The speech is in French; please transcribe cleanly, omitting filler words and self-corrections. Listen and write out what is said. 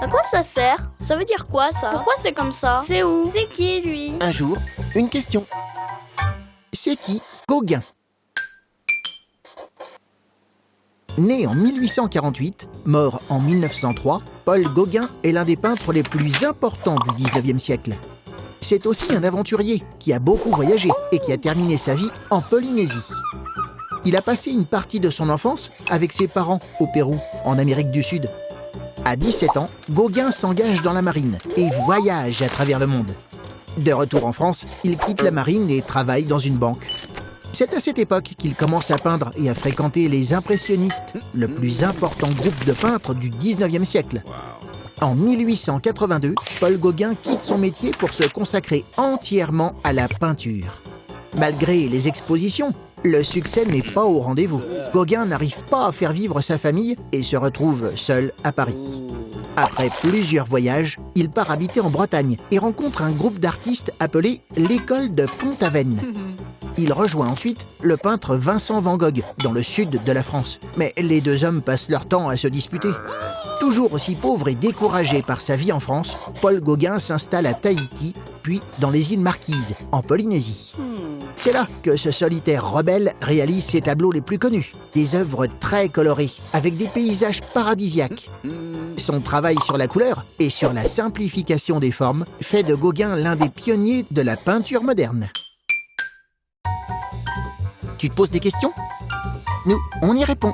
À quoi ça sert? Ça veut dire quoi, ça? Pourquoi c'est comme ça? C'est où? C'est qui, lui? Un jour, une question. C'est qui Gauguin? Né en 1848, mort en 1903, Paul Gauguin est l'un des peintres les plus importants du 19e siècle. C'est aussi un aventurier qui a beaucoup voyagé et qui a terminé sa vie en Polynésie. Il a passé une partie de son enfance avec ses parents au Pérou, en Amérique du Sud. À 17 ans, Gauguin s'engage dans la marine et voyage à travers le monde. De retour en France, il quitte la marine et travaille dans une banque. C'est à cette époque qu'il commence à peindre et à fréquenter les impressionnistes, le plus important groupe de peintres du 19e siècle. En 1882, Paul Gauguin quitte son métier pour se consacrer entièrement à la peinture. Malgré les expositions, le succès n'est pas au rendez-vous. Gauguin n'arrive pas à faire vivre sa famille et se retrouve seul à Paris. Après plusieurs voyages, il part habiter en Bretagne et rencontre un groupe d'artistes appelé l'École de Pont-Aven. Il rejoint ensuite le peintre Vincent van Gogh dans le sud de la France. Mais les deux hommes passent leur temps à se disputer. Toujours aussi pauvre et découragé par sa vie en France, Paul Gauguin s'installe à Tahiti, puis dans les îles Marquises, en Polynésie. C'est là que ce solitaire rebelle réalise ses tableaux les plus connus, des œuvres très colorées, avec des paysages paradisiaques. Son travail sur la couleur et sur la simplification des formes fait de Gauguin l'un des pionniers de la peinture moderne. Tu te poses des questions? Nous, on y répond.